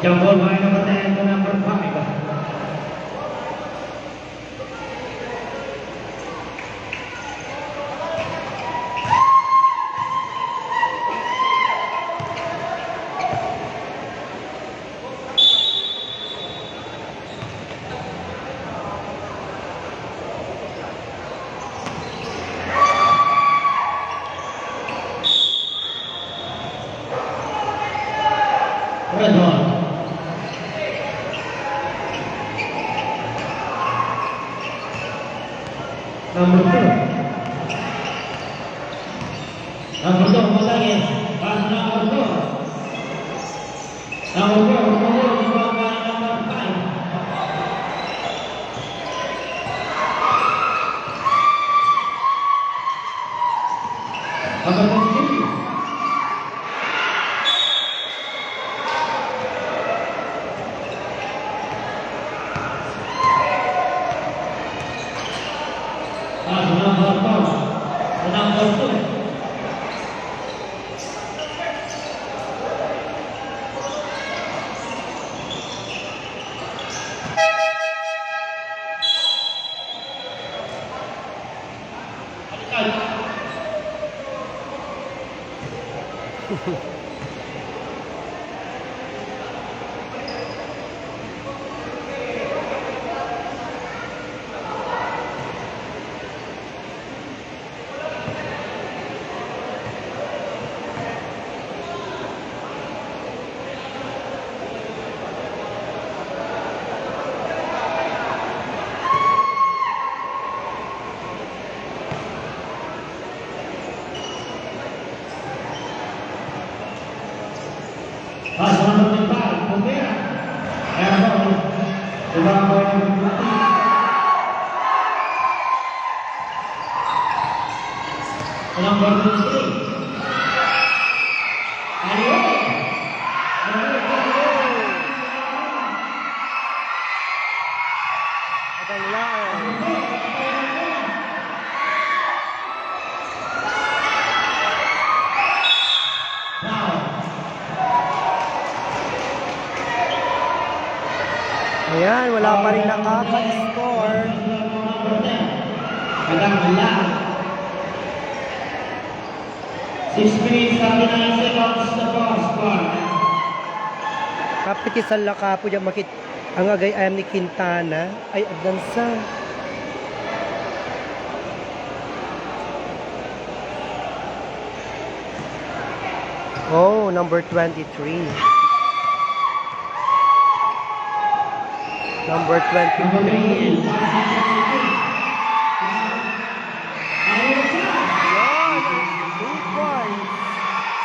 Jump ball by number 10 to number 5. Red ball. Number 2. Number 2, masagin. Pass number 4. Number 4, number 5. Number 23. Pass number 5, Pumera. Airball. Number 20. Number 23. Ayan, wala pa rin nakaka-score. Wala. 6 minutes, 39 seconds na po, score. Kapit isang lakapo dyan makit ang agay ayam ni Quintana ay advansa. Oh, number 23. Number 23. Yan, 2 points.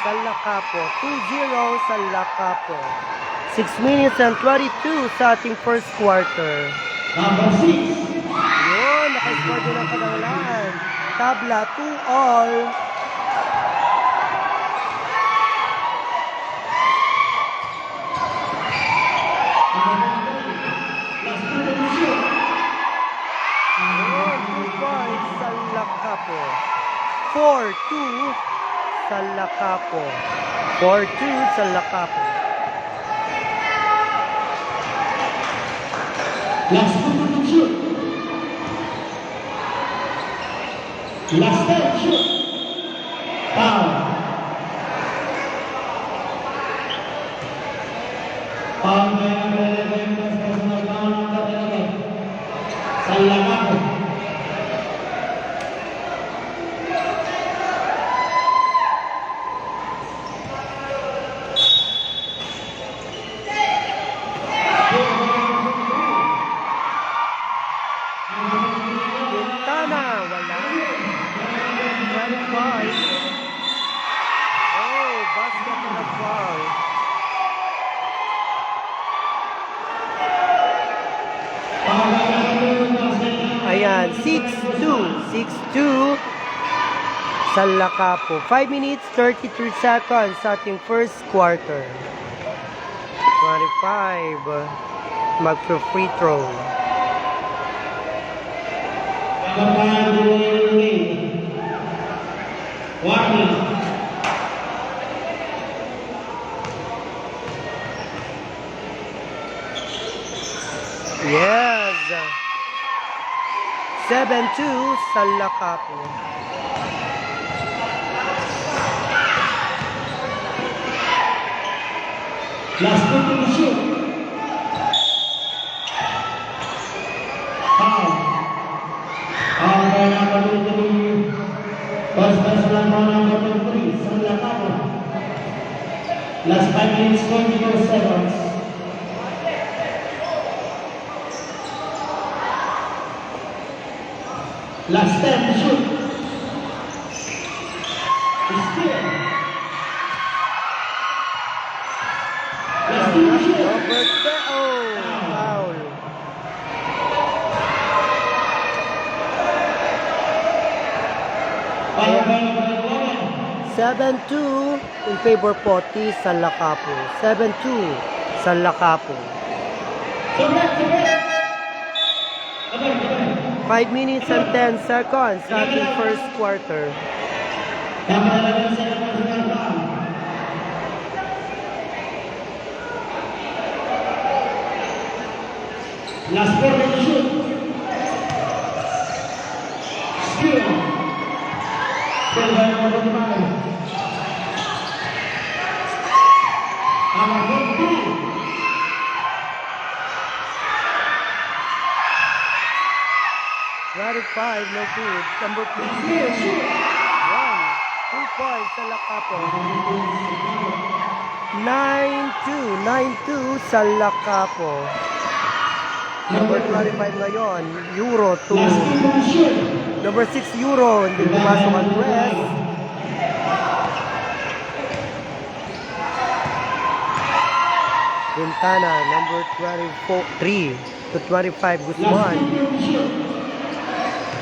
Salakapo. 2-0 Salakapo. 6 minutes and 22 sa ating first quarter. Number 6. Yun, naka-score din ang Kadanglan. Tabla, 2-all. Salakapo. 4-2 Salakapo. 4-2 Salakapo. Last one to shoot. Last time shoot. Foul. Foul by number 11, personal foul number 11. Salakapo. Quintana, wala. 25. Oh, basket na foul. Ayan, 6-2. 6-2 Salakapo. 5 minutes, 33 seconds sa ating first quarter. 25. Mag-free throw. 7-2 sa Lacapo. Last 2 to shoot. Foul. Foul by number 23. First baseman by number 23, San Lacapo. Last 5 minutes, 24 seconds. Last 10 to shoot. Steal. Last 2 to shoot. Robert Foul. 7-2 in favor Poti sa Lacapo. 7-2 sa Lacapo. 5 minutes and 10 seconds sa ating first quarter. Last 4 to shoot. Steal. Steal by number 25. Number 2. Round 5, no good. Number 15. 2 points sa Lacapo. 9-2 sa Lacapo. Number 25 ngayon, Euro to Last 2 to shoot. number 6 Euro, hindi pumasok ang rest. Quintana, number 23 to 25, Guzman.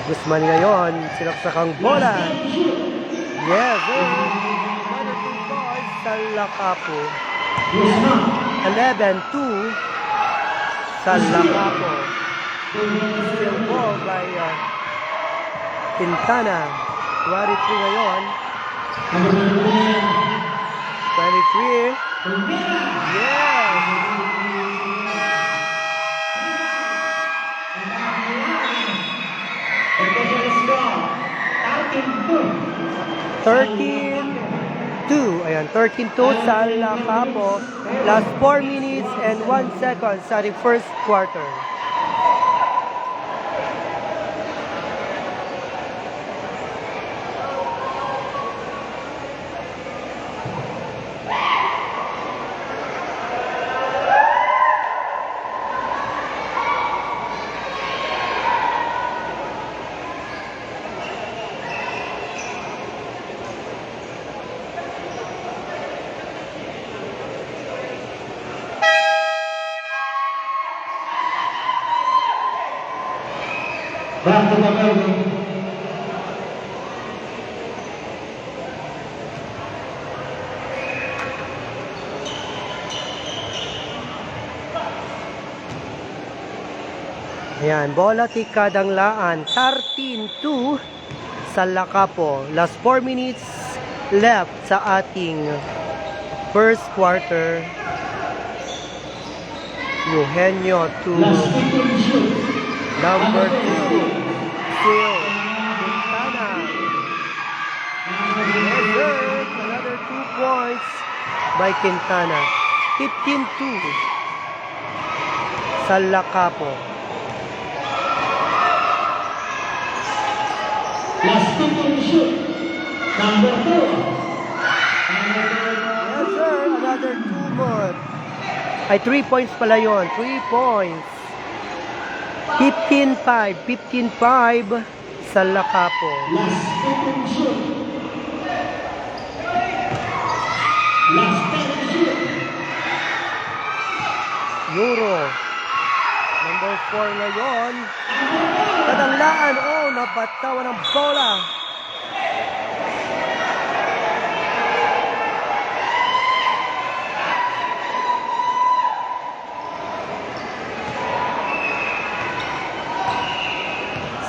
Guzman ngayon, sinaksak ang bola. Yes, another 2 points sa Lacapo. 11-2 sa Lacapo. Still ball by Quintana. 23 ngayon. 23. Yes! Thirteen. 13-2. Ayan, 13-2 sa Lacapo. Last 4 minutes and 1 second sa the first quarter. Back to the building. Ayan, bola tikadang laan. 13-2 sa Lacapo. Last 4 minutes left sa ating first quarter. Eugenio to Last 2 to shoot. number 2. Still, Quintana. Yes, sir. Another 2 points by Quintana. 15-2 sa Lacapo. Last 2 to shoot. Number 2. Yes, sir. Another 2 more. Ay, 3 points pala yun. 3 points. 15-5. 15-5 sa Lacapo. Last 2 to shoot. Last 10 to shoot. Euro. Number 4 ngayon. Kadanglaan. Oh, nabatawan ng bola.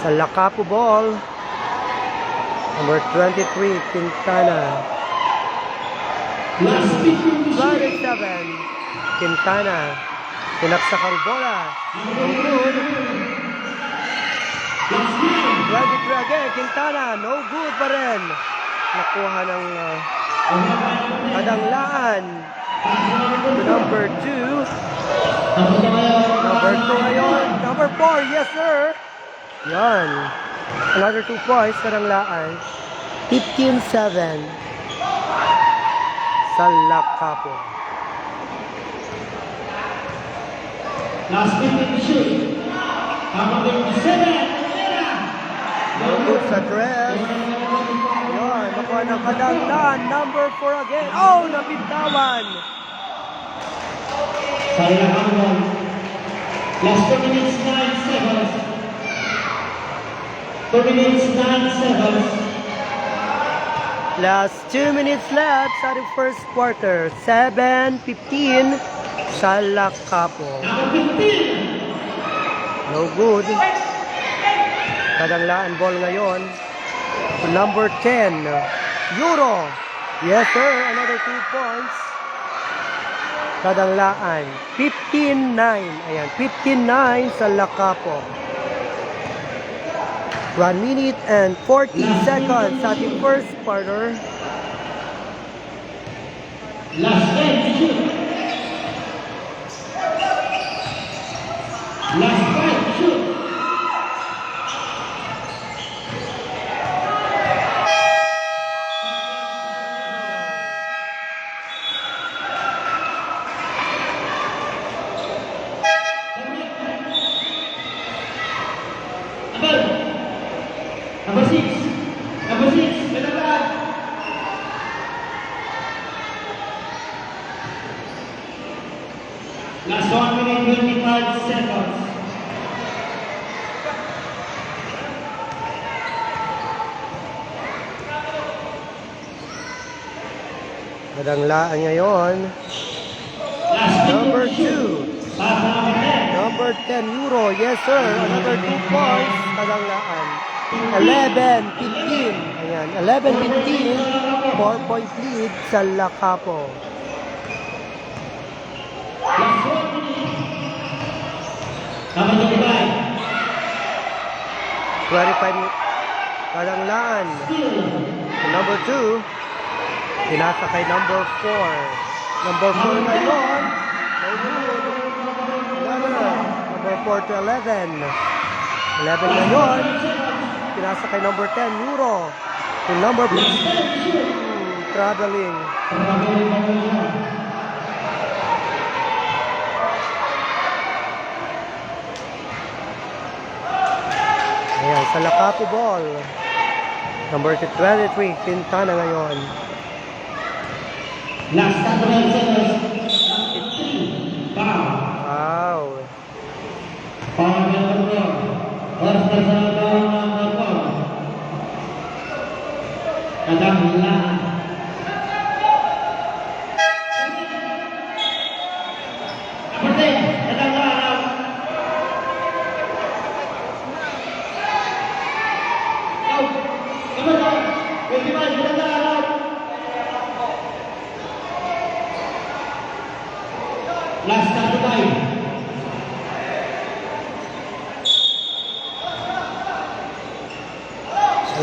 Sa Lacapo ball. Number 23, Quintana. Last 15 to shoot. 27, Quintana. Sinaksak ang bola. Good. Last 3 23 again, Quintana, no good pa rin. Nakuha ng Kadanglaan. To number 2. Number 2 ngayon. Number 4, yes sir. Yan. Another 2 points, Kadanglaan. 15-7. Sa Lakapo. Last 15 shoot. Number 27. No good sa dress. Yan, nakuha ng Kadanglaan. Number 4 again. Oh, napintawan. Saya Hamdan. Last 2 minutes 9 seconds. 2 minutes 9 seconds. Last 2 minutes left sa the first quarter. 7-15 sa Lakapo. Number 15. No good. Kadanglaan ball ngayon. To number 10. Euro. Yes sir, another 2 points. Kadanglaan. 15-9. Ayan, 15-9 sa Lakapo. 1 minute and 40 seconds sa the first quarter. Last 10 shoot. Last 5 shoot. Number 6. Number 6. Kadanglaan. Last 1 minute 25 seconds. Kadanglaan ngayon. Last 15 Number shoot. 2. Para sa number 10. Number 10 Euro. Yes sir, another 2 points. Kadanglaan. 11-15. Ayan, 11-15. 4-point lead sa Lakapo. Last 1 minute. Number 25. 25 Kadanglaan. Still. Number 2. Pinasa kay number 4. Number 4 ngayon. Number 4 to 11. 11 ngayon. Pinasa kay number 10, Euro. To number 15. Traveling. Ayan, sa Lakapo ball. Number 23, Quintana ngayon. Last 10 seconds. 15. Foul. Wow. Foul number 4. First personal foul number 4. Kadanglaan. Number 10. Kadanglaan. Out. Number 10. 25. Kadanglaan. Last 35.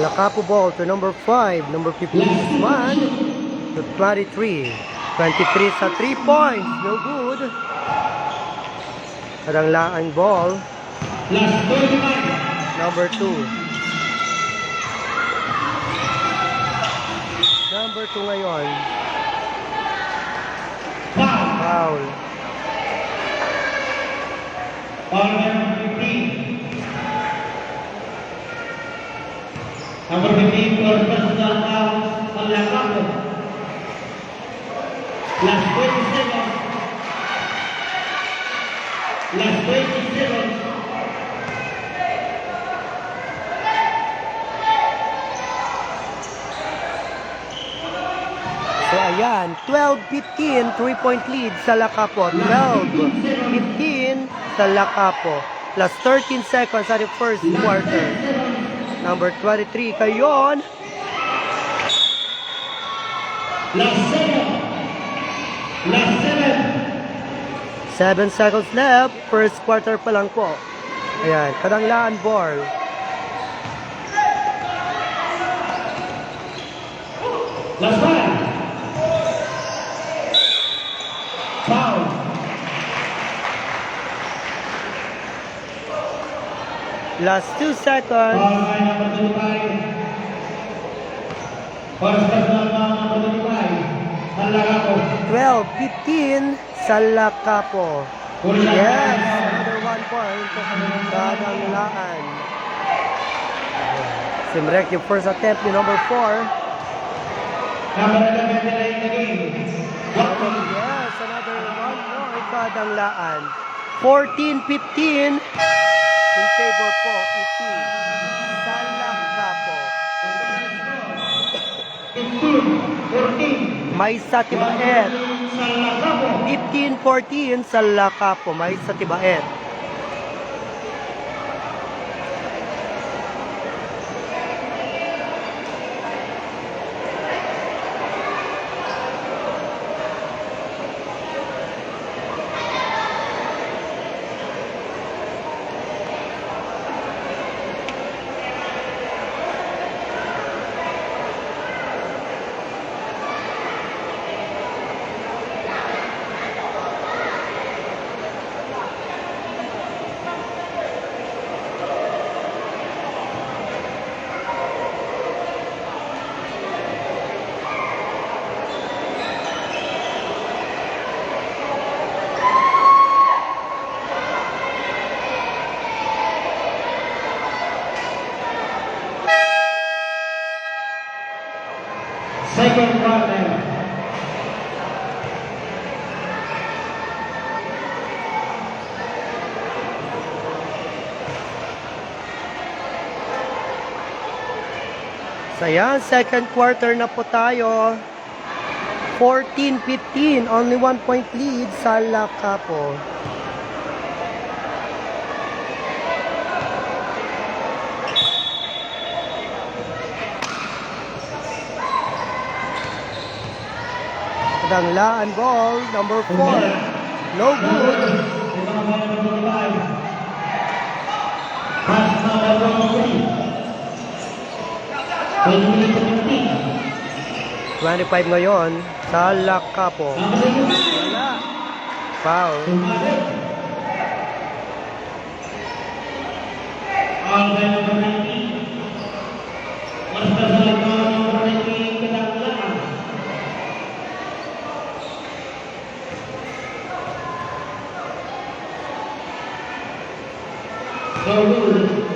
Lakapo ball to number 5. Number 15 is 1 to 23. 23 sa 3 points. No good. Kadanglaan ball. Last 25. Number 2. Number 2 ngayon. Foul. Foul. Foul number 15. Number 15 for personal foul on Lakapo. Last 20 seconds. Last 20 seconds. So ayan, 12-15, 3-point lead sa Lakapo. 12-15 sa Lakapo. Plus 13 seconds sa the first quarter. Number 23, Kayon. Last 7. Last 7. 7 seconds left. First quarter pa lang po. Ayan, Kadanglaan ball. Last one. Foul. Last 2 seconds. Foul by number 25. First personal foul number 25. Salakapo. 12-15 sa Lakapo. Yes, another 1 point. Kadanglaan. Simrek yung first attempt ni number 4. Number 11 nila in the game. Yes, another 1 point. Kadanglaan. 14-15 in favor po. Iti. Sa Lakapo. 15-14. May sa Tibaet. Salakapo. 15-14 sa Lakapo. May sa Tibaet. Second quarter. So yan, second quarter na po tayo. 14-15, only 1 point lead sa Lakapo. Kadanglaan ball, number 4. No good. Ito ang mga number 25. Pass number 23. 25 ngayon sa Lakapo. Wala. Foul. All by number 19. Mas kasalit mga number 19 Kadanglaan. So good.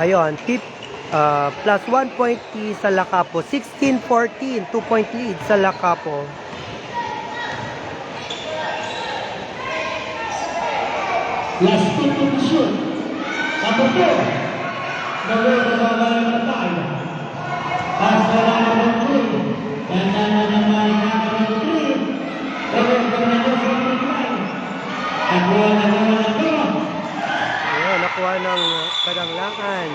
Ayun, plus 1 point sa Lakapo. 16-14, 2 point lead sa Lakapo. Last 2 to shoot. Number 4. Number 5. Pass na number 3. Ganda na naman number 3. Number 5. Nakuha na ito. Ayun, nakuha ng Kadanglaan.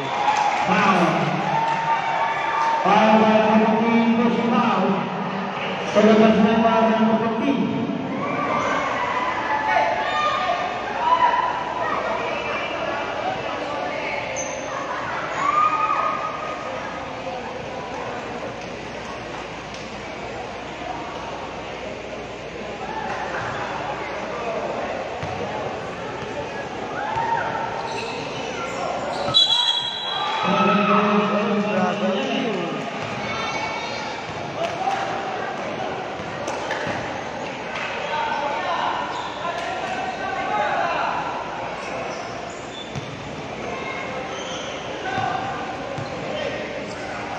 Foul. Foul by number 3 push foul. Sa labas na foul number 14.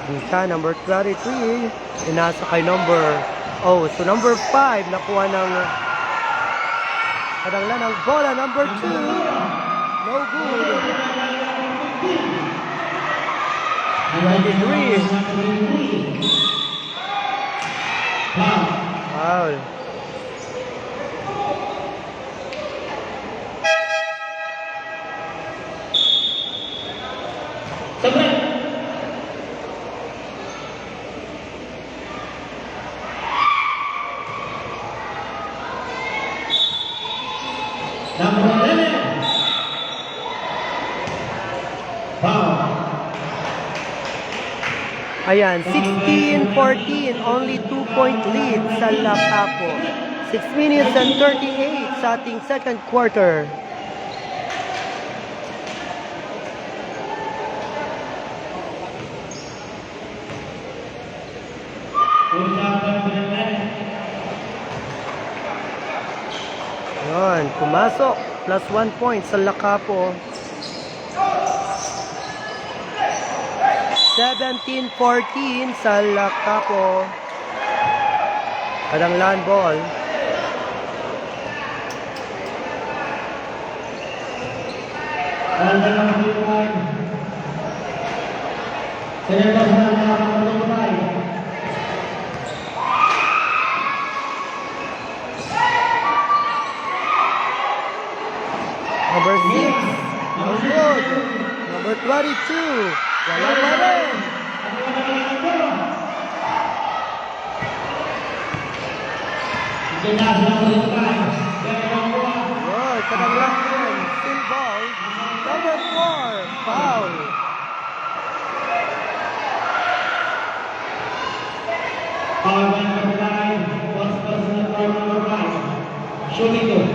Dita, number 33. Inasa kay number... Oh, so number 5, nakuha ng... Kadanglan ng bola, number 2. No good. 23. Foul. Sabay. Ayan, 16-14, only 2-point lead sa Lacapo. 6 minutes and 38 sa ating second quarter. Ayan, pumasok. Plus 1 point sa Lacapo. 17-14 sa Lacapo. Kadanglan ball. Number 6, no good. Number 22, wala pa rin. Good, kadanglan. Still ball. Number 4, foul. Shooting good.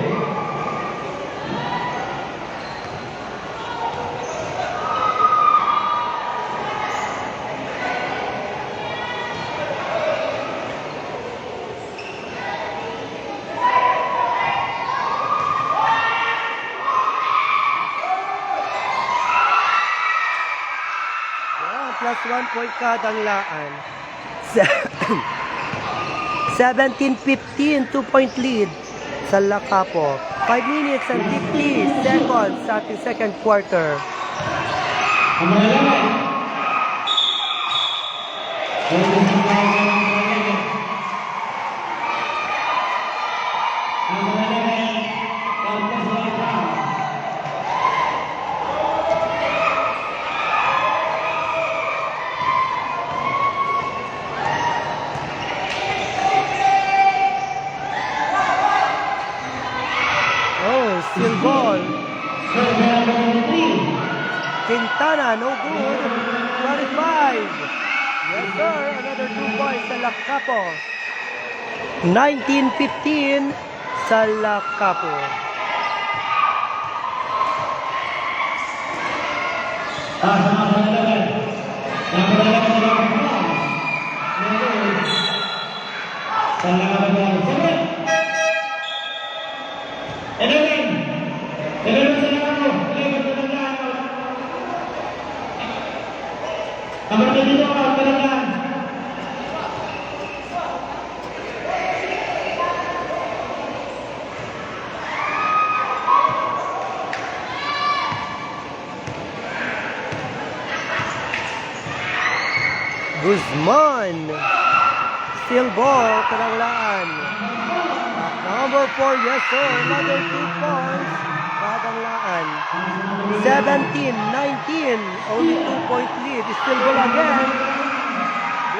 Plus 1 point kadanglaan. 17-15, 2-point lead sa Lacapo. 5 minutes and 50 seconds sa ating second quarter. Still ball. Quintana, no good. 25. Yes, sir. Another 2 points sa Lacapo. 19-15 sa Lacapo. Guzman. Still ball, kadanglaan. Number 4, yes sir. Another 2 points. Kadanglaan. 17-19. Only 2-point lead. Still ball again.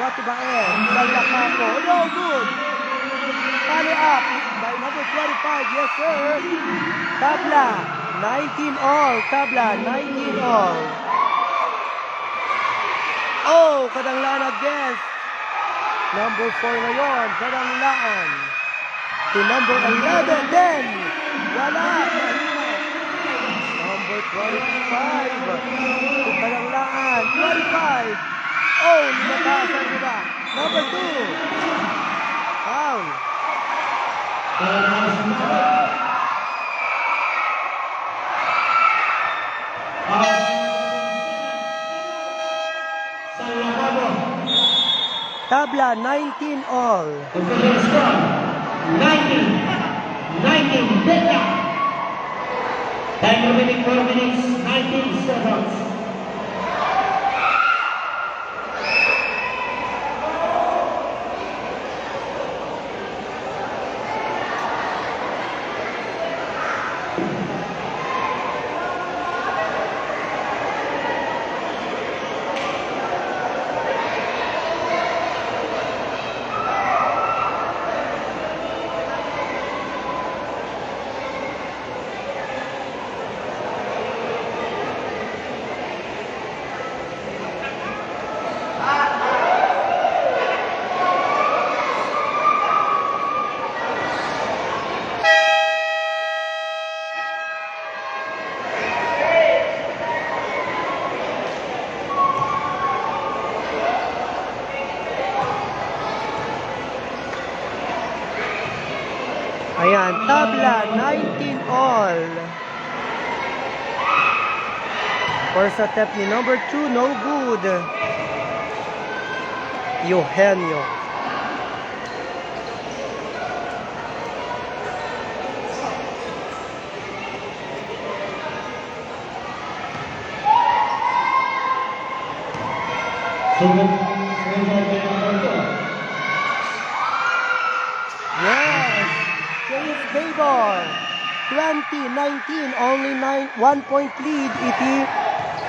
What ba sa Lacapo. No good. Follow up by number 25. Yes sir. Tabla. 19 all. Tabla. 19 all. Oh, kadanglaan against number 4 ngayon, kadanglaan. To number 11 then, wala, mahina. Number 25, to kadanglaan, 25. Oh, lumatasan nila. Number 2, foul. Tabla, 19 all. 19 Delta. Time remaining 4 minutes, 19 seconds. Ayan, tabla, 19 all. First attempt ni number 2, no good. Eugenio. Yes, James Babor. 2019, only 1 point lead iti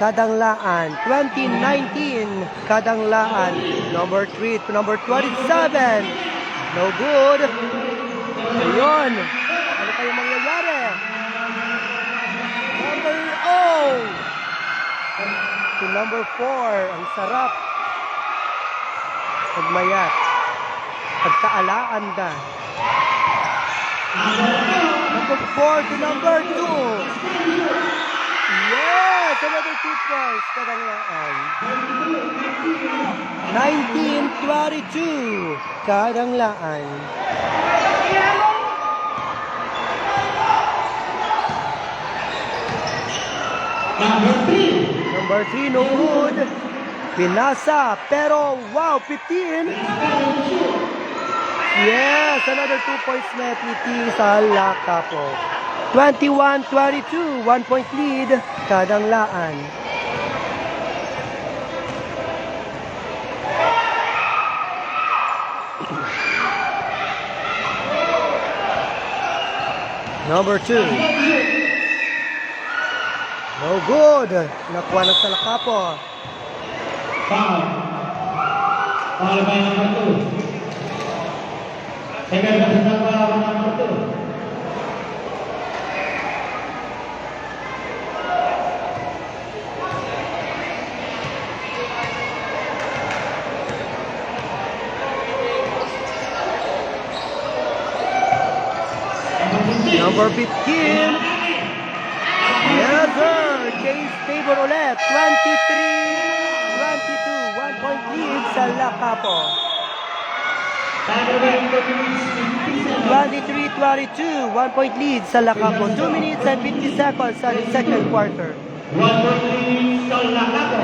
Kadanglaan. 2019, Kadanglaan. Number 3 to number 27. No good. Ayun. Ano kayo mangyayari? Number to number 4. Ang sarap. Pagmayat. Pagkaalaan da. Number 4 to number 2. Yes! Another 2 points. Kadanglaan. 19-22. Kadanglaan. Number 3, no good. Pinasa, pero wow, 15. Yes, another 2 points net iti sa Lakapo. 21-22, 1 point lead, Kadanglaan. Number 2. No good. Nakuha ng sa Lakapo. Foul. Foul by number 2. Second personal foul number 2. Number 15. Yes, sir. James Tabor ulit. 23-22. 1 point lead sa Lakapo. 23-22. 1 point lead sa Lakapo. 2 minutes and 50 seconds sa second quarter. 1 point lead sa Lakapo.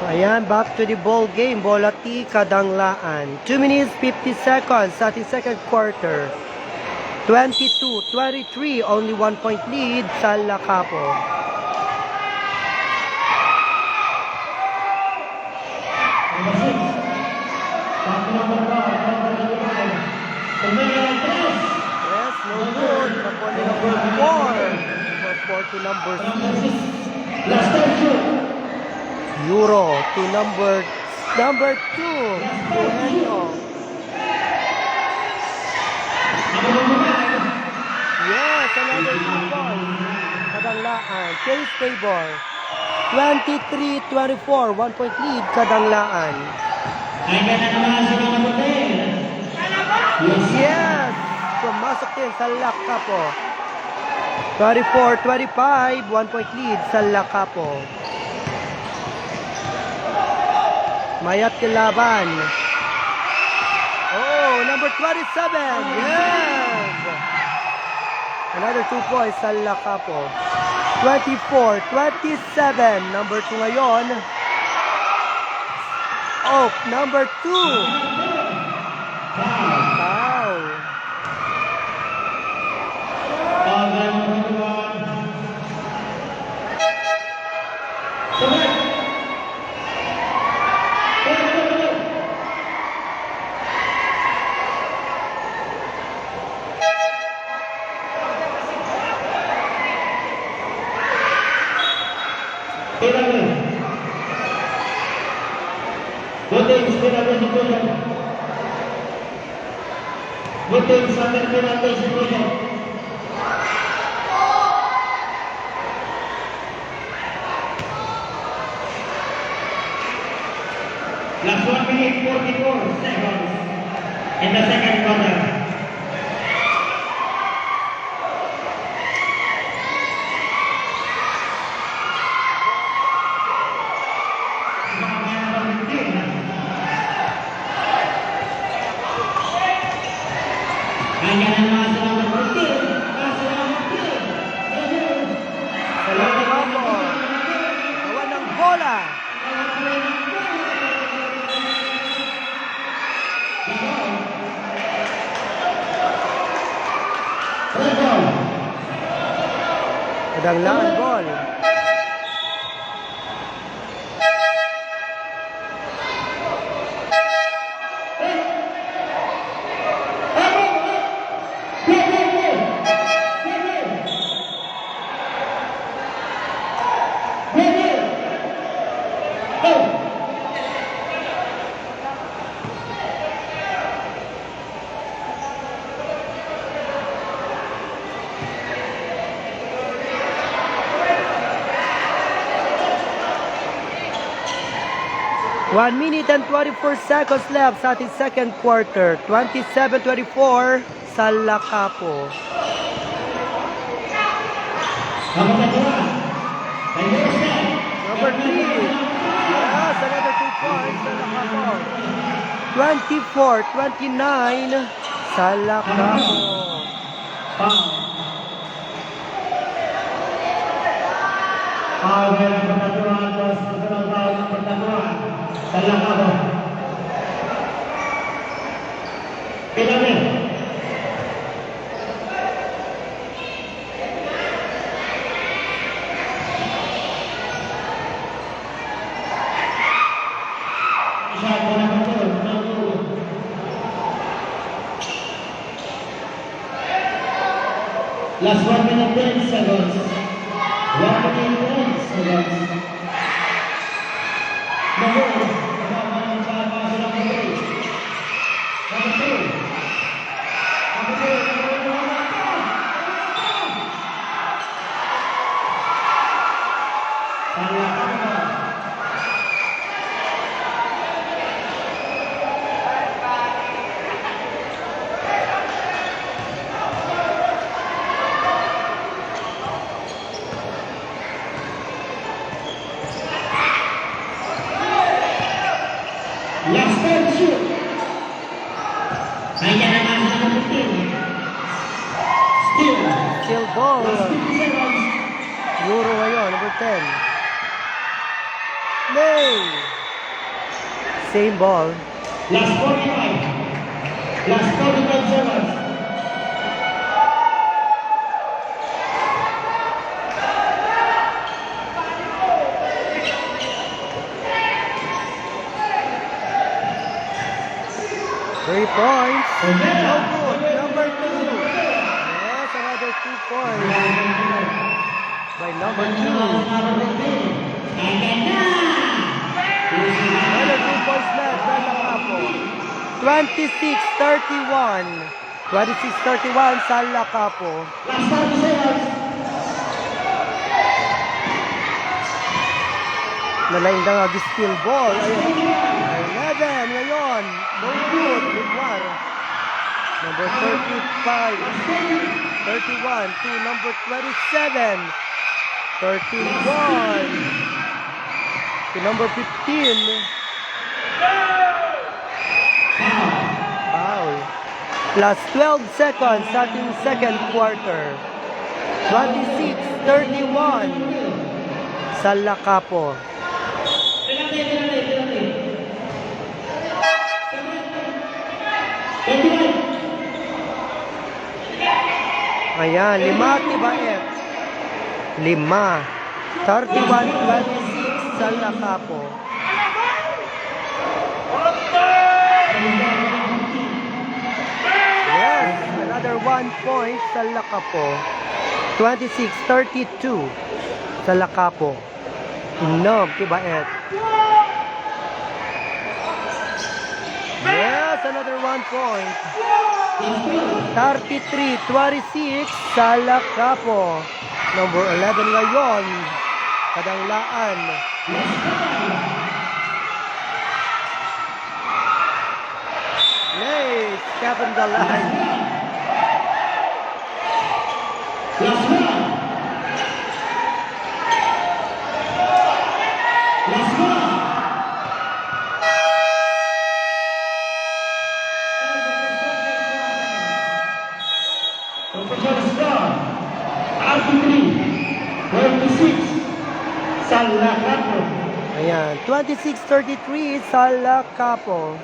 Ayan, back to the ball game. Bola T, Kadanglaan. 2 minutes, 50 seconds sa ating second quarter. 22-23, only 1 point lead sa Lakapo. Yes, no good. Nakuha ni number 4. Number 4 to number 6. Euro to number 2. Eugenio. Yes, another 2 points. Kadanglaan. James Tabor. 23-24. 1 point lead. Kadanglaan. Yes. Pumasok din sa Lakapo. 24-25. 1 point lead sa Lakapo. Mayat kilaban. Oh, number 27. Yes! Another 2 points sa Lacapo. 24-27. Number 2 ngayon. Oh, number 2. Foul. Last 1 minute 44 seconds in the second quarter. Hanya nama selamat bertil, selamat bertil. Sa Lacapo. Gawa ng bola. Kadanglaan ball. One minute and 24 seconds left sa ating second quarter. 27-24 sa Lacapo. Number 3. Yes, another 2 points sa Lacapo. 24-29 sa Lacapo. Last 1 minute 10 seconds. 1 minute 10 seconds. Number last time shoot. Hanya naman sa nabutin. Still. Still ball. Last 50 seconds. Euro ngayon, number 10. May. Same ball. Last 45. Last 45 seconds. Three points. Oh, No yeah. good. Number 2. Yes, another 2 points by number 2. Another 2 points left by Lacapo. 26-31. 26-31 sa Lacapo. Last 30 seconds. Nalaing na nga skill ball. Ayun. 11 ngayon. No good. Good one. Number 35. 31 to number 27. 31 to number 15. Foul. Last 12 seconds sa ating second quarter. 26-31 sa Lacapo. Ayan, 5 Tibaet. 5. 31-26 sa Lacapo. Yes, another 1 point sa Lacapo. 26-32 sa Lacapo. Inom, Tibaet. Yes, another 1 point. 33-26 sa Lacapo. Number 11 ngayon, Kadanglaan. Nice, Kevin Galan. Last one. Last one. Professional star, RP3, 26, sa Lacapo. Ayan, 26-33 sa Lacapo.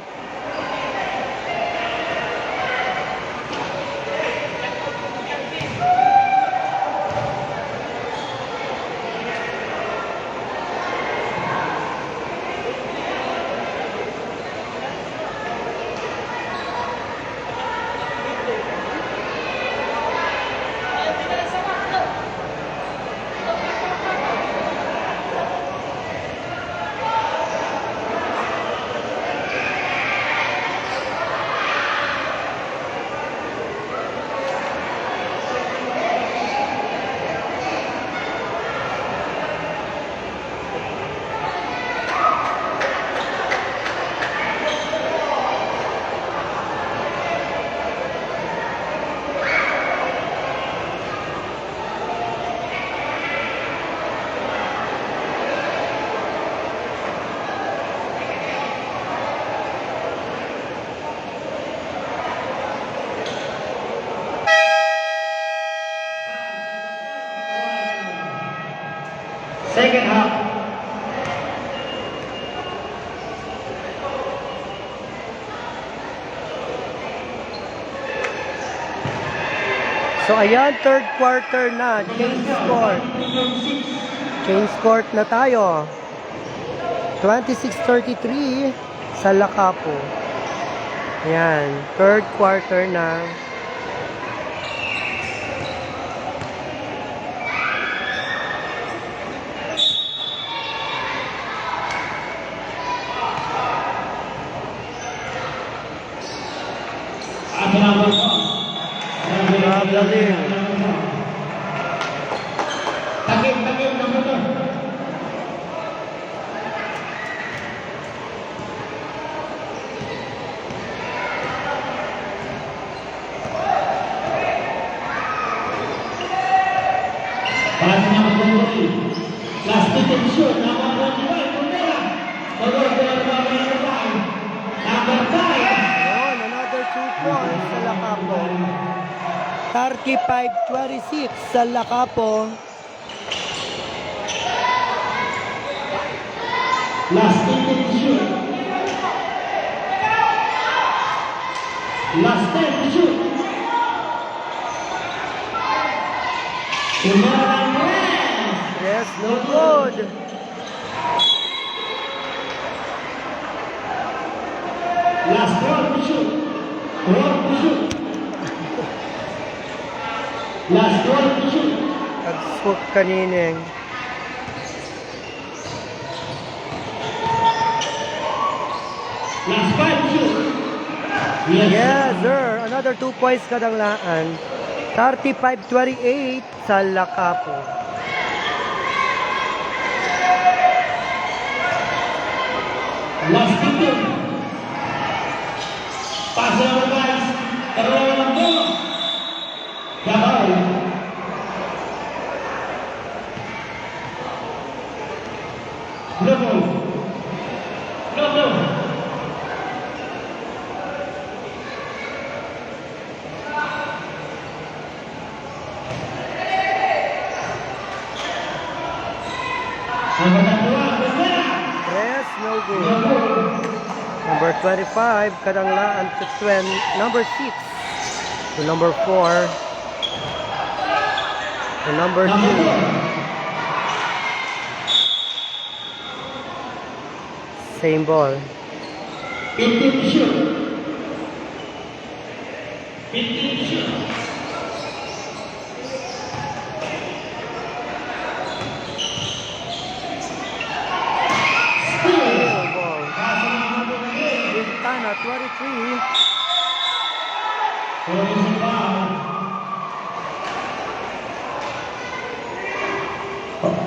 Second half. So ayan, third quarter na. Change court. Change court na tayo. 26-33 sa Lacapo. Ayan, third quarter na. Takip, number 2. Pass number 20. Last ticket shoot, number 21, Pumela. Number 5. Ayan, another 2 points sa Lacapo. 35-26 sa Lacapo. Last ticket shoot. Last 10 to shoot. Yes, no good. Last 12 to shoot. 12 to shoot. Last 12 to shoot. Nag-swoop kanineng. Last 5 to shoot. Yes, sir. Another 2 points Kadanglaan. 35-28 sa Lacapo. Last 15. Pass number guys. Karoon ng bola. Gabay. No ball. No ball. Number 25, Kadanglaan to number 6 to number 4 to number 2. Same ball. 15 shoot. 15 shoot. Same ball. Quintana, 23. Forty foul.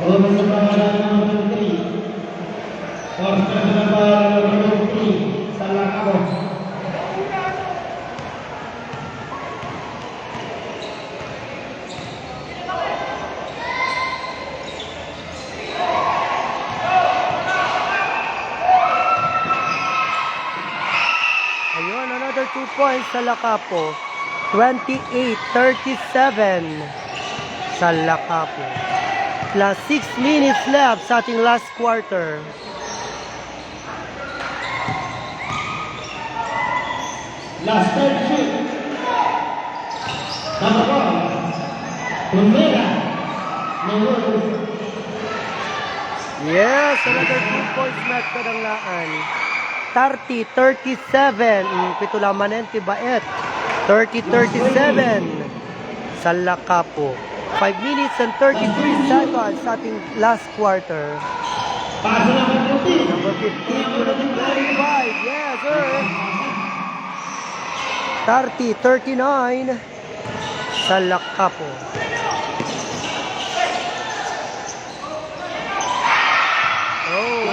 Over the ball number 3. Forster the ball number 3. Salakabo. Ayun, another 2 points sa Lacapo. 28-37 sa Lacapo. Plus 6 minutes left sa ating last quarter. Last third shoot. Number 1. Primera. Yes, another 2 points left Kadanglaan. 30-37. Pito Lamanente Baet. 30-37 sa Lacapo. 5 minutes and 33 seconds sa ating last quarter. Pasa number 15. Number 15 to number 25. Yes, sir. 30-39 sa Lacapo. Oh.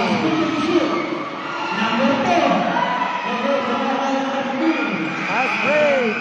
Number 4. Fast break.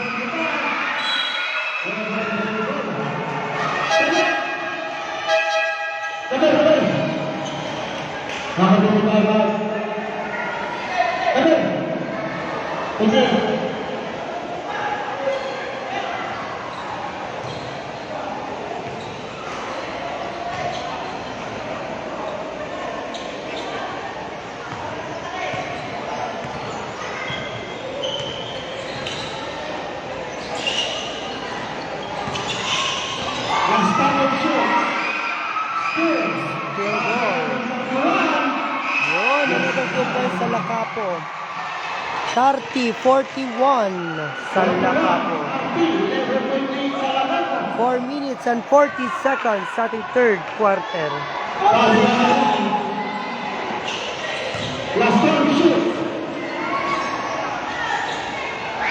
Field goal. Yun, another 2 points sa Lacapo. 30-41 sa Lacapo. 4 minutes and 40 seconds sa ating third quarter. Last one shoot.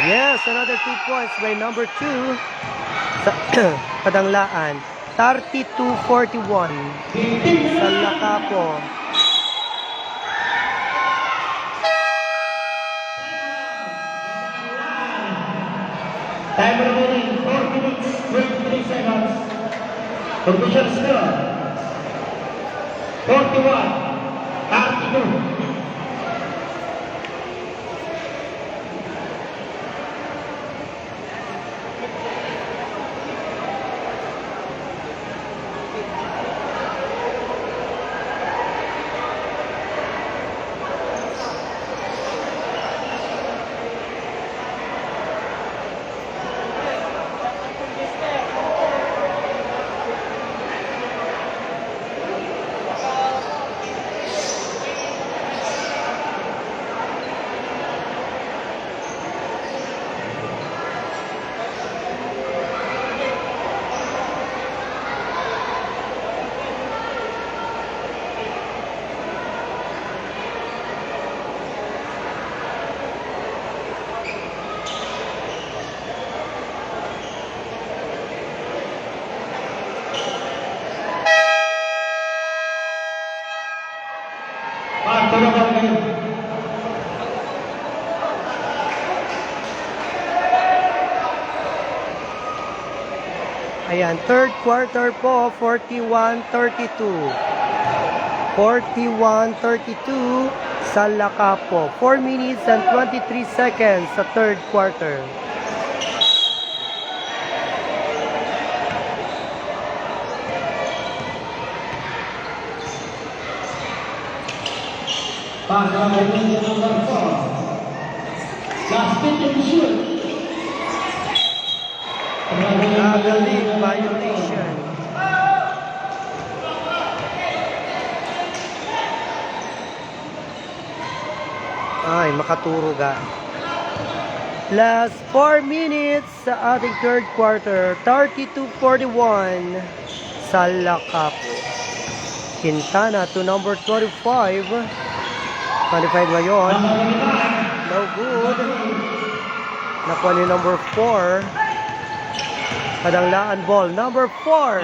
Yes, another 2 points by number 2 sa Kadanglaan. 32-41 sa Lacapo. Time remaining 4 minutes 23 seconds. Official score 41-32. Ayan, third quarter po, 41-32. 41-32 sa Lacapo. 4 minutes and 23 seconds sa third quarter. Pasa number 4. spit and shoot. Nagaling violation. Ay, makaturo ka. Last 4 minutes sa ating third quarter. 32-41 sa Lakapo. Quintana to number 25. 25 ngayon. No good. Nakuha ni number 4. Padanglaan ball. Number 4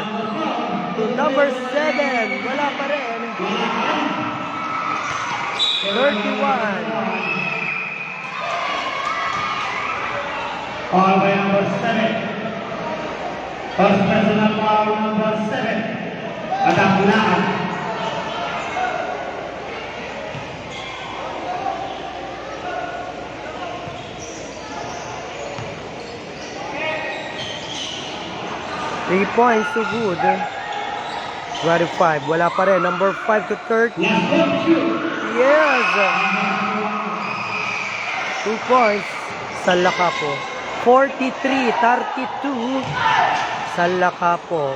to number 7. Wala pa rin. 31. All by number 7. First personal foul number 7. Padanglaan. Three points to good. 25. Wala pa rin. Number 5 to 30. Last one shoot. Yes! 2 points sa Lakapo. 43-32 sa Lakapo.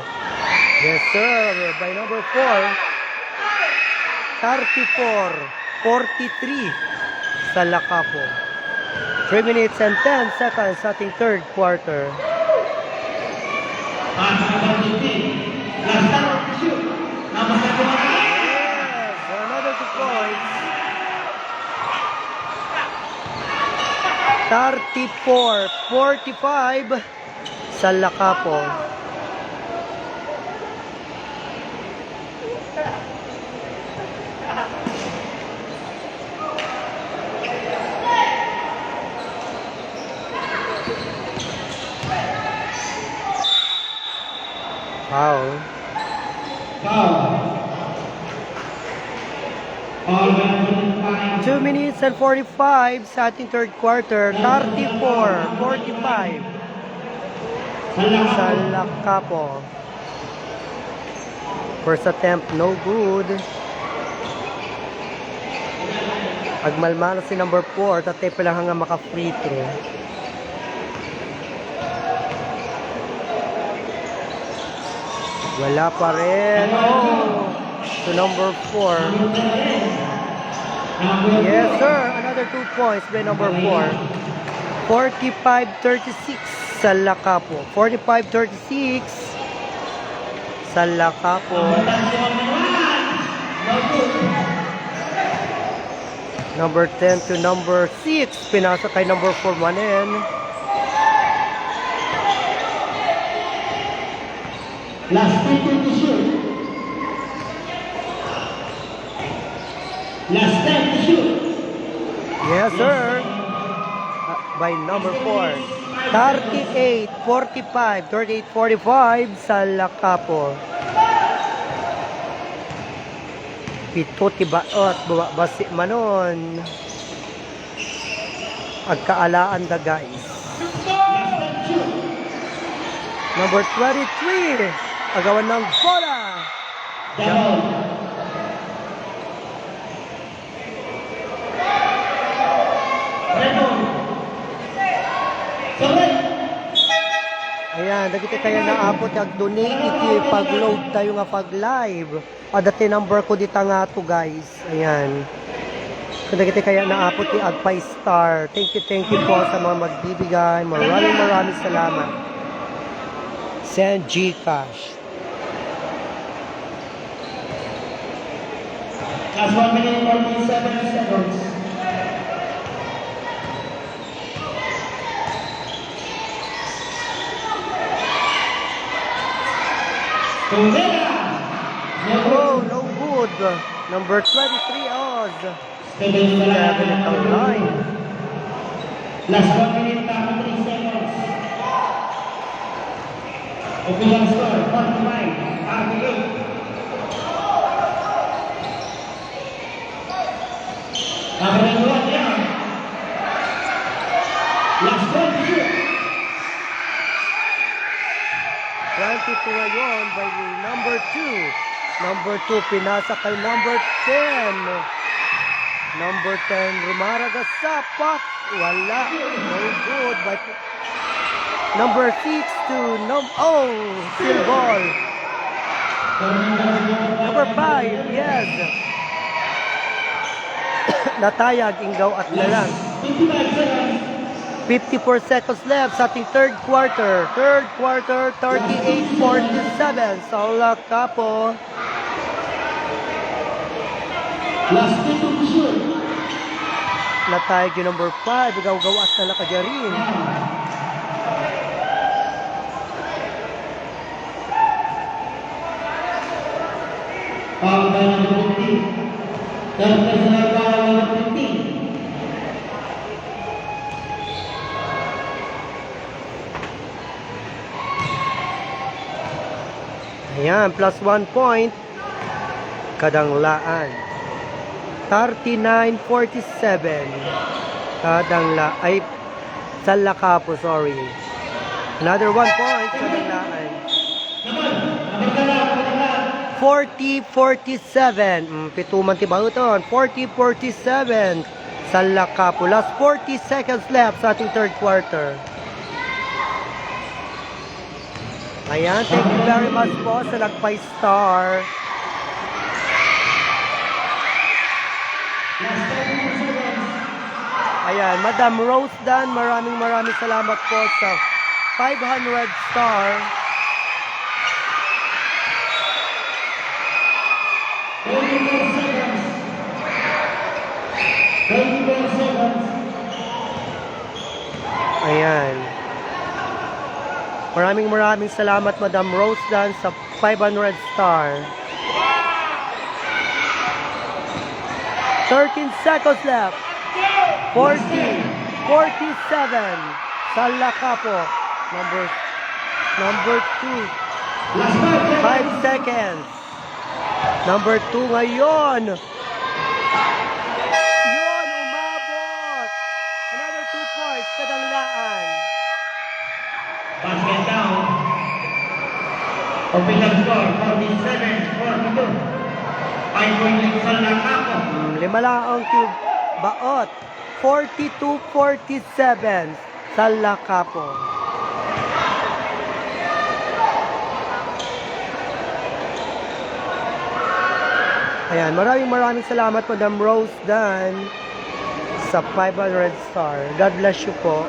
Yes, sir. By number 4. 34-43 sa Lakapo. 3 minutes and 10 seconds sa ating third quarter. Number 15. Last one shoot. Number 21. Yes! Another 2 points. 34-45 sa Lakapo. Foul. Foul. All by number 5. 2 minutes and 45 sa ating third quarter. 34-45 sa Lakapo. First attempt, no good. Agmalmano si number 4. Tatay pa lang hanggang maka-free throw. Wala pa rin. Oh! To number 4. Yes, sir. Another 2 points by number 4. 45-36 sa Lakapo. 45-36 sa Lakapo. Number 10 to number 6. Pinasa kay number 4 manin. Last 10 to shoot. Last 10 to shoot. Yes, sir. By number 4. 38-45. 38-45 sa Lakapo. Pito tibaot. Basi manon. Agkaalaan da guys. Number 23. Agawan ng bola. Down. Ayan, dagiti kaya naapot ag donate iti pag-load tayo nga pag-live. Dati number ko dita nga to guys. Ayan. So dagiti kaya naapot ti ag 5 star. Thank you po sa mga magbibigay. Maraming salamat. Send Gcash. Last 1 minute 47 seconds. Oh, no good. Number 23 Oz. 7 at 9. Last 1 minute 3 seconds. Official score 45-38. Number 1 yan. Last 1 shoot. 22 ngayon by the number 2. Number 2 pinasa kay number 10. Number 10, Rumaraga sa puck. Wala. No good. But number 6 to still ball. Number 5, yes. Natayag, Ingaw at Lalang. 54 seconds left sa ating third quarter. Third quarter, 38-47. Sa Capo. Last 2 to shoot. Natayag yung number 5. Igaw-gaw at Nalakajarin. Foul by number 15. Third personal foul number 15. Ayan, plus 1 point. Kadanglaan. 39-47. Salakapo, sorry. Another 1 point. Kadanglaan. 40-47. Pituman tibauton. 40-47. Salakapo. Last 40 seconds left sa ating third quarter. Ayan, thank you very much po sa Lagpay Star. Ayan, Madam Rose Dan, maraming salamat po sa 500 star. Ayan. Maraming salamat, Madam Rose Dan, sa 500 star. 13 seconds left. 40, 47. Salakapo. Number 2. 5 seconds. Number 2 ngayon. Yun, umabot. Another 2 points. Kadanglaan. Basket down. Official score, 47-42. 5 point lead sa Lakapo. 5 lang ang cube. Baot. 42-47. Sa Lakapo. Ayan, maraming salamat, Madam Rose Dan, sa 500 star. God bless you po.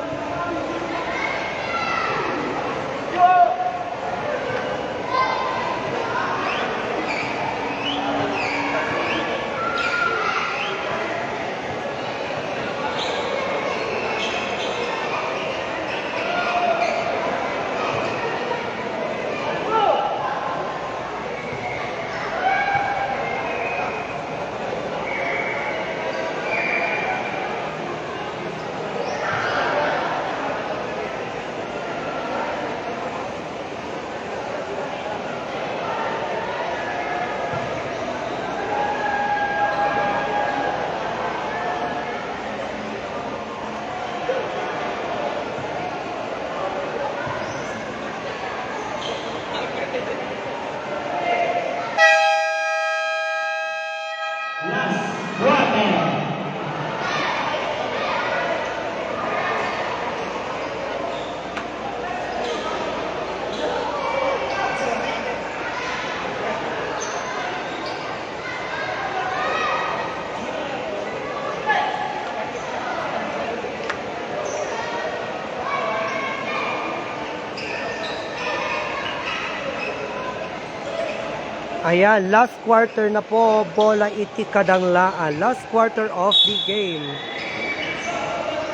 Ayan, last quarter na po, bola iti kadanglaan. Last quarter of the game.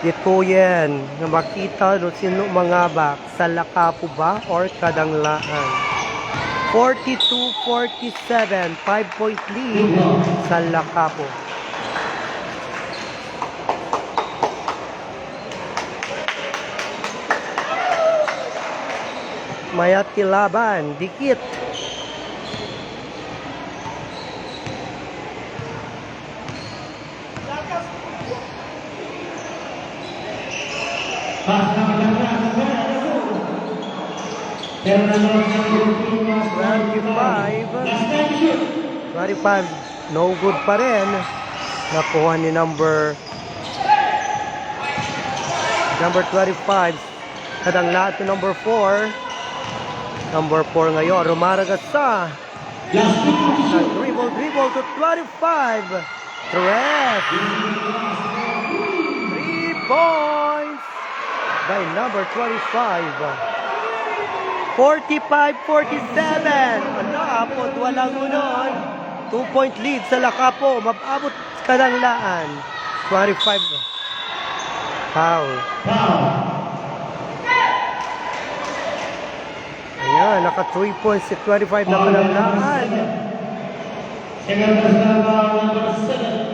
Dito yan, na makita no sino mga bak, sa Lakapo ba or kadanglaan. 42-47, 5-point lead sa Lakapo. Mayat kilaban, dikit. Pero naman sa 25, no good pa rin. Nakuha ni number 25. Kadang lahat to number 4. Number 4 ngayon. Rumaragasa. Dribble to 25. Tres. 3 points by number 25. 45-47. Malapot, walang unon. 2-point lead sa Lakapo. Mababot kadanglaan. 25. Foul. Ayan, naka 3 points si 25 na kadanglaan. Second pass number 7.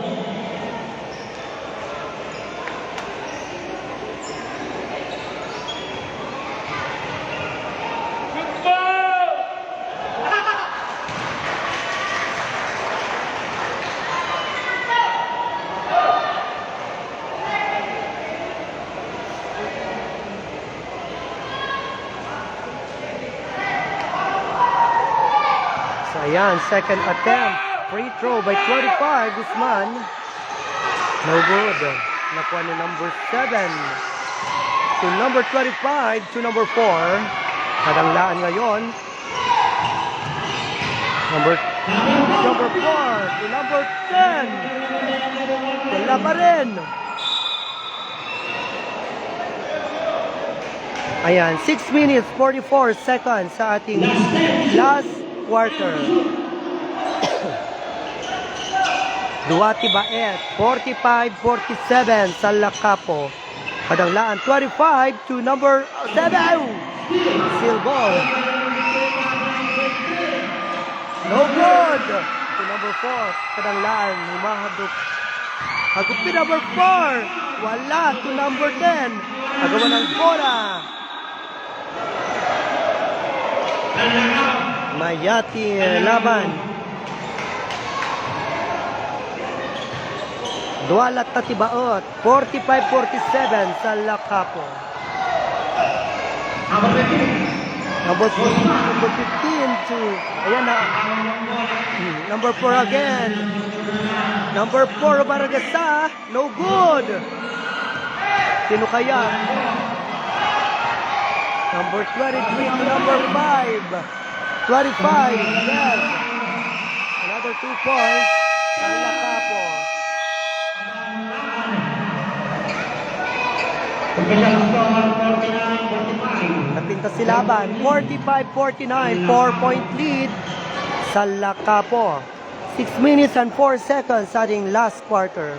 Ayan, second attempt. Free throw by 25. Guzman. No good. Nakuha ni number 7. To number 25 to number 4. Kadanglaan ngayon. Number 4 to number 10. Wala pa rin. Ayan, 6 minutes 44 seconds sa ating last quarter. Duwati Baet, 45-47 sa Lakapo. Kadanglaan, 25 to number 7. Seal ball. No good. To number 4. Kadanglaan, humahagop. Hagupin number 4. Wala. To number 10. Agawan ng bola. Mayati laban. Dualat na tibaot. 45-47 sa Lakapo. Number 15 to, ayan na. Number 4 again. Number 4 Baragasa. No good. Sino kaya? Number 23 to number 5. 25. Yes. Another 2 points sa Lakapo. Napinta si laban. 45-49. 4-point lead sa Lakapo. 6 minutes and 4 seconds sa ating last quarter.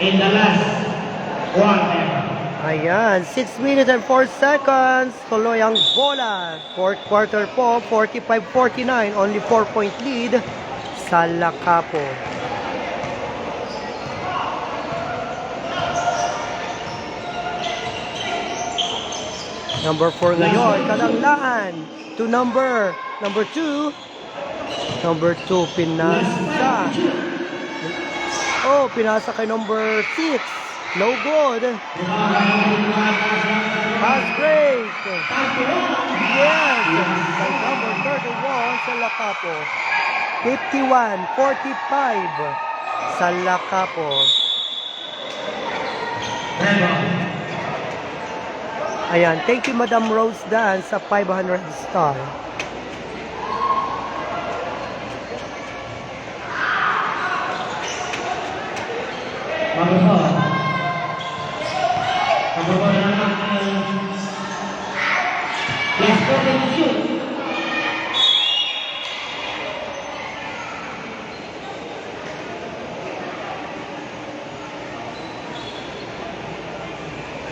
In the last quarter. Ayan, 6 minutes and 4 seconds. Tuloy ang bola. Fourth quarter po, 45-49. Only 4-point lead sa Lakapo. Number 4 ngayon, Kalanglaan. To number 2. Number 2, pinasa. Oh, pinasa kay number 6. No good. Pass break. Yes. Kay number 31 sa Lakapo. 51-45 sa Lakapo. Ayan, thank you Madam Rose Dan sa 500 star. Number 4. Last 40 to shoot.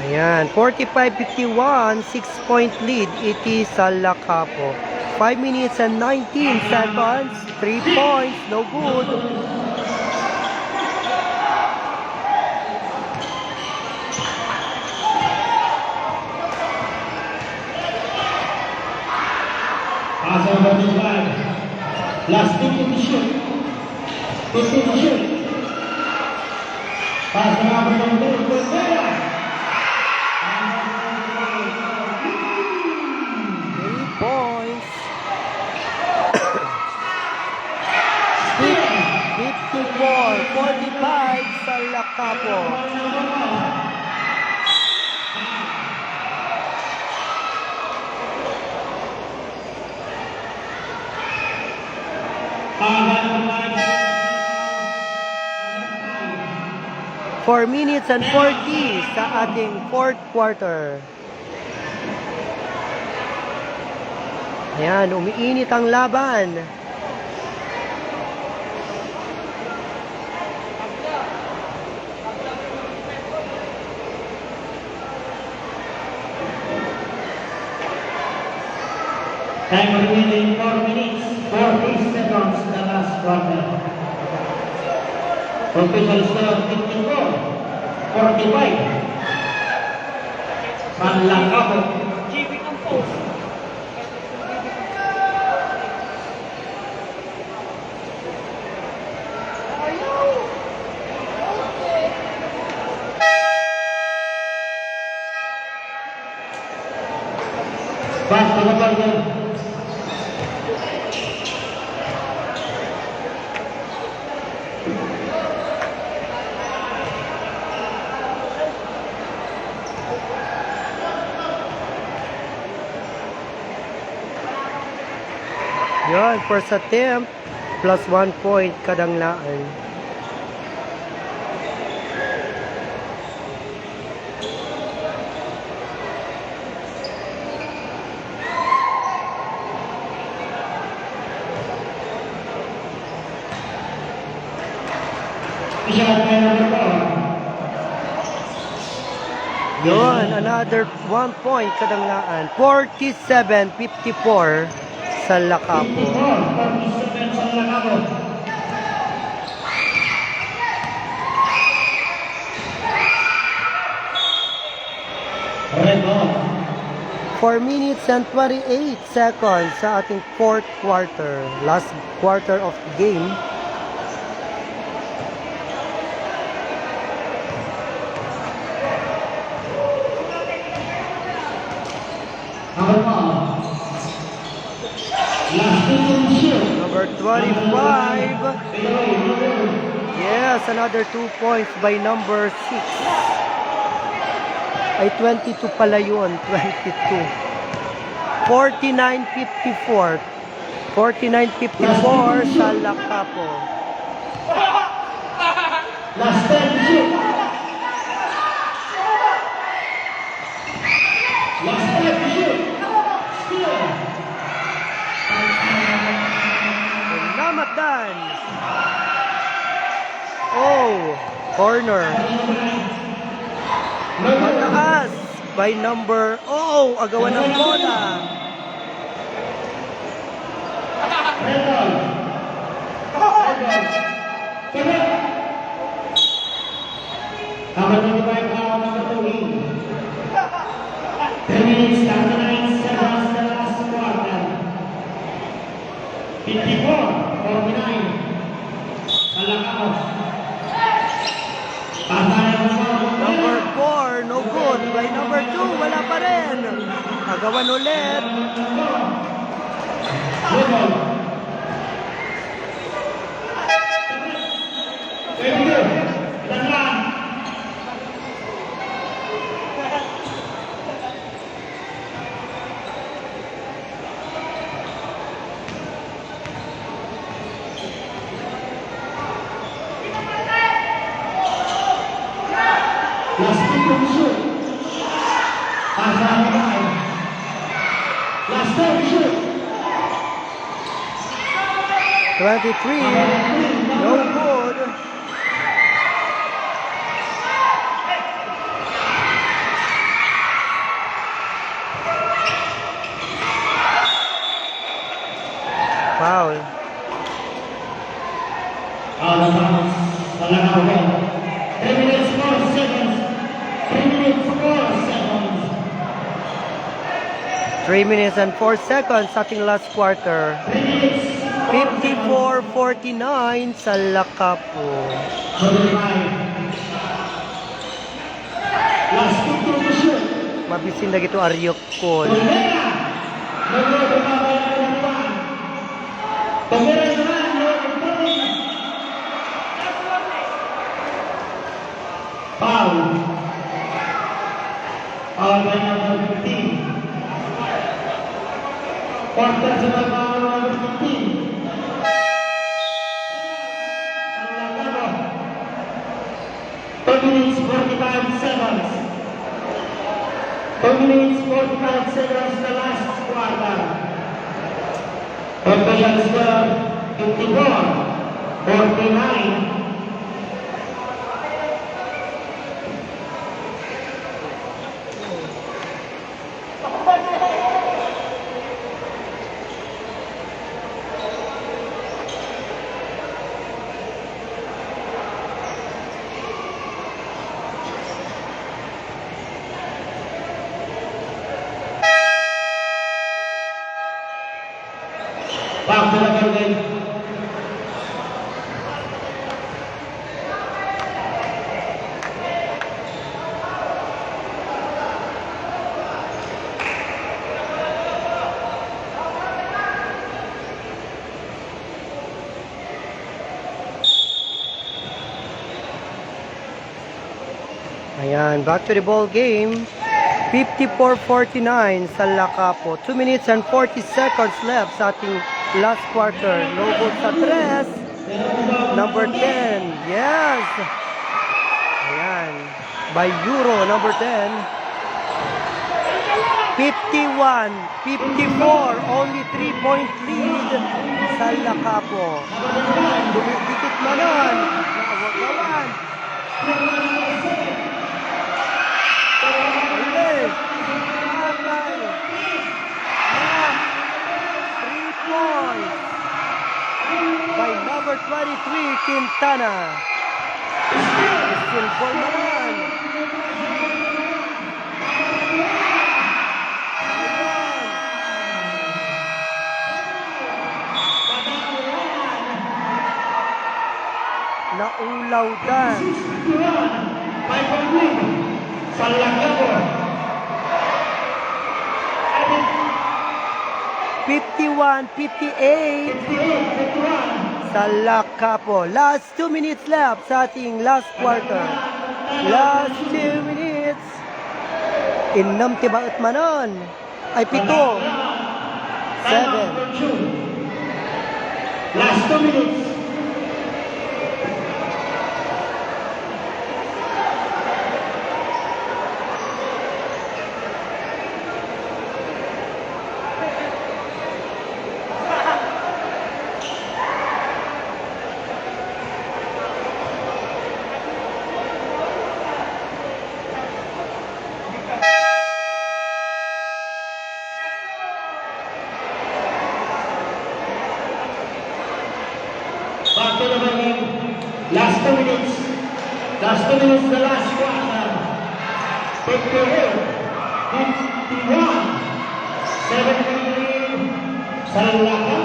Ayan, 45-51, 6-point lead. It is Lacapo. 5 minutes and 19 seconds. 3 points, no good. Pass over to five. Last 50 to shoot. 50 to shoot. Pass the number from Cordera. 3 points. 54-45 sa Lacapo. Four minutes and 40 sa ating fourth quarter. Ayan, umiinit ang laban. Time remaining 4 minutes, 40 seconds in the last quarter. Official score 54-45. San Lacapo. Pass to the ball. Yun, first attempt, plus 1 point kadanglaan. Yun, another 1 point kadanglaan. 47-54 sa Lacapo. 47 San Lacapo. Red ball. 4 minutes and 28 seconds sa ating fourth quarter. Last quarter of the game. Number 25. Yes, another 2 points by number 6. Ay, 22 pala yun. 22. 49-54. 49-54 sa Lacapo. Last 10 shoot. Last 10 shoot. Steal. Namatdan. Oh, corner. Mataas by number, oh, agawan ng bola. Red ball. Number 25 out, number 2. 10 minutes, 39 seconds, the last quarter. 54-49. Lacapo. Number 4, no good. By number 2, wala pa rin. Agawan ulit. Red ball. 22. Ilan. Last 2 shoot. Pass Last 10 shoot. 23. No good. Foul. Out of bounds. Salakaw. 3 minutes 4 seconds. 3 minutes 4 seconds. 3 minutes and 4 seconds sa ating last quarter. 3 minutes. 54-49 sa Lakapo. 25. Last 15 to shoot. Mabisin na gito Aryok ko. Tolera. Naglobo pa ba yung naman? Tolera naman. Foul. Foul by number 15. Fourth personal foul number 15. Salakaw. 2 minutes 45 seconds. 2 minutes 45 seconds the last quarter. Total score 54-49. Back to the building. Ayan, back to the ball game. 54-49 sa Lakapo. 2 minutes and 40 seconds left sa ating last quarter. No good sa tres. Number 10. Yes. Ayan. By Euro, number 10. 51-54. Only 3-point lead sa Lakapo. Dumidikit manon. Nakawagawan. Okay. Okay. 3 points by number 23, Quintana. Still ball naman. Naulaw dan. 5-point lead. Salakaw. 51-58 sa Lakapo. Last 2 minutes left sa ating last quarter. Last 2 minutes. Innam tibaot manon. Ay 7. 7. Last 2 minutes. Back to the game. Last 2 minutes. Last 2 minutes, the last quarter. 51. 17. Salakaw.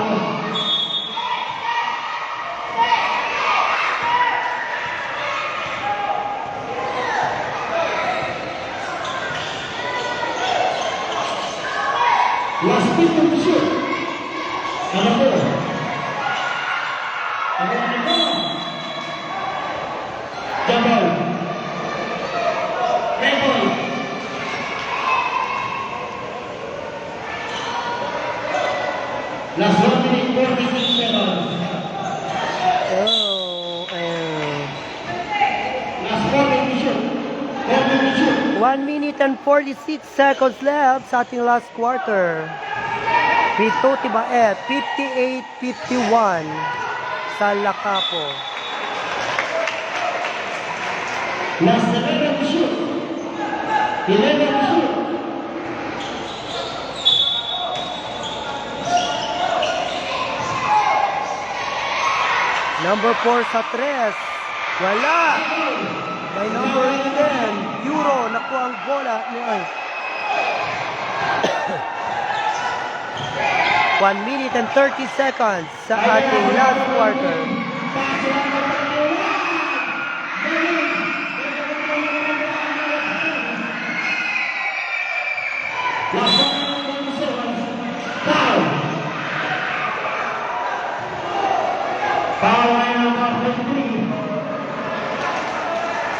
Last 15 to shoot. Number 4. Double. Rebel. Last 1 minute 46 seconds. Oh, Last 4 minutes to shoot. 4 minutes to shoot. 1 1 minute and 46 seconds left sa ating last quarter. Pito Tibaet, 58-51 sa Lacapo. Last 11 shoot. 11 shoot. Number 4 sa 3. Wala. By number 10, Euro, nakuha ang bola. 1 minute and 30 seconds sa ating last quarter. Last 1 foul. Foul line number 3.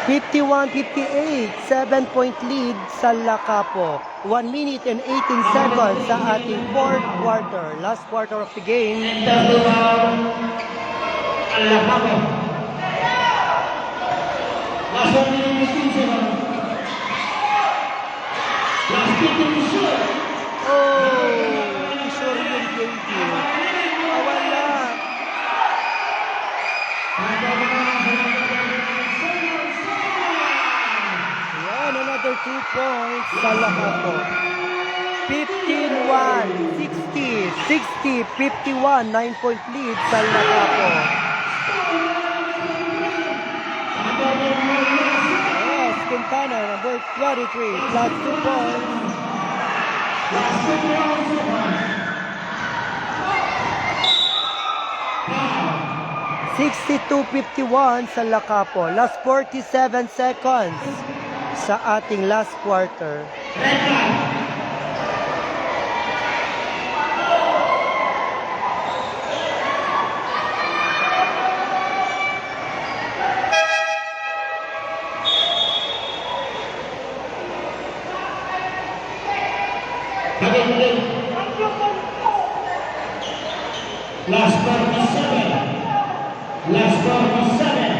51-58, 7-point lead sa Lacapo. 1 minute and 18 seconds sa ating fourth quarter. Last quarter of the game. Lacapo. Last 1 minute 15 seconds. Last 15 shoot. Oh, sure yung JP. Wala. Yan, another 2 points sa Lacapo. 15-1, 60, 51, 9-point lead sa Lacapo. Yes, Quintana, number 23, plus 2 points. 62-51 sa Lacapo. Last 47 seconds sa ating last quarter. Last 47. Last 47.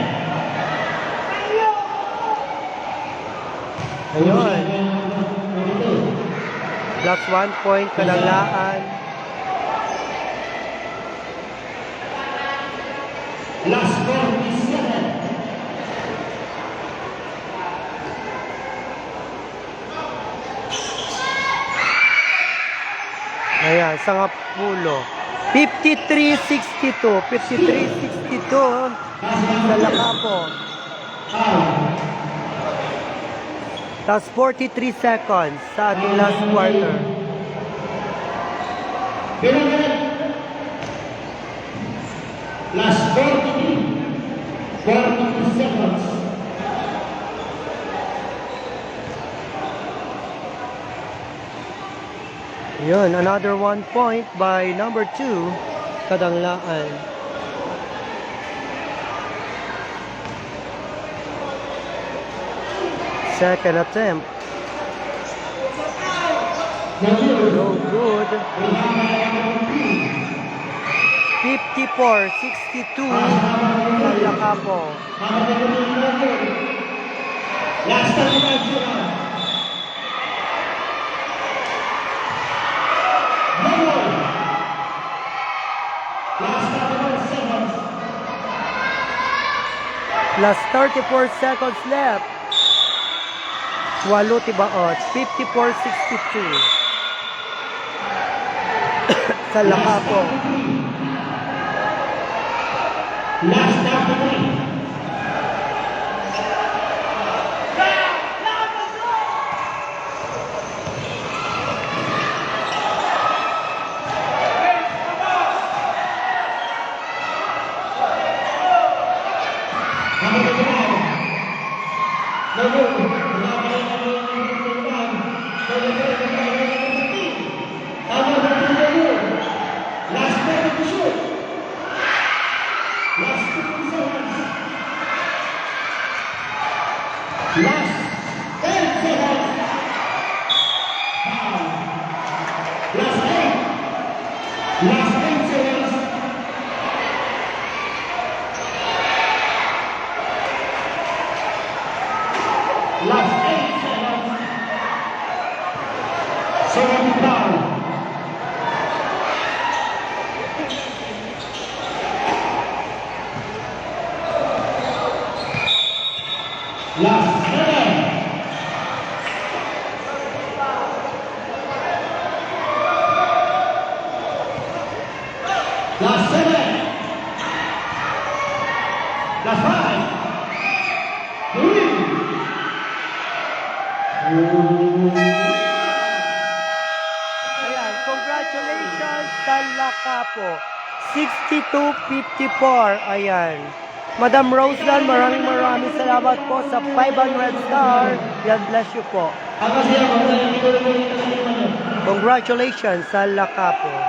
Ayun. Plus 1 point Kalanglaan. Last 47. Ayan, Sangapulo. 53-62. 53-62 sa Lacapo. Tapos 43 seconds sa ating last quarter. Last 43. 42 seconds. Yun, another 1 point by number 2, Kadanglaan. Second attempt. No good. 54-62 sa Lacapo. Last 35 seconds. Last 34 seconds left. Walo Tibaot, 54-62 sa Lacapo. Last 33. Last 8 seconds. Last 7. Last 7. Last 5. 3. Ayan, congratulations sa Lakapo. 62-54. Ayan. Madam Roseland, maraming salamat po sa 500 star. God bless you po. Ako siya, kung saan yung ito Congratulations sa Lakapo.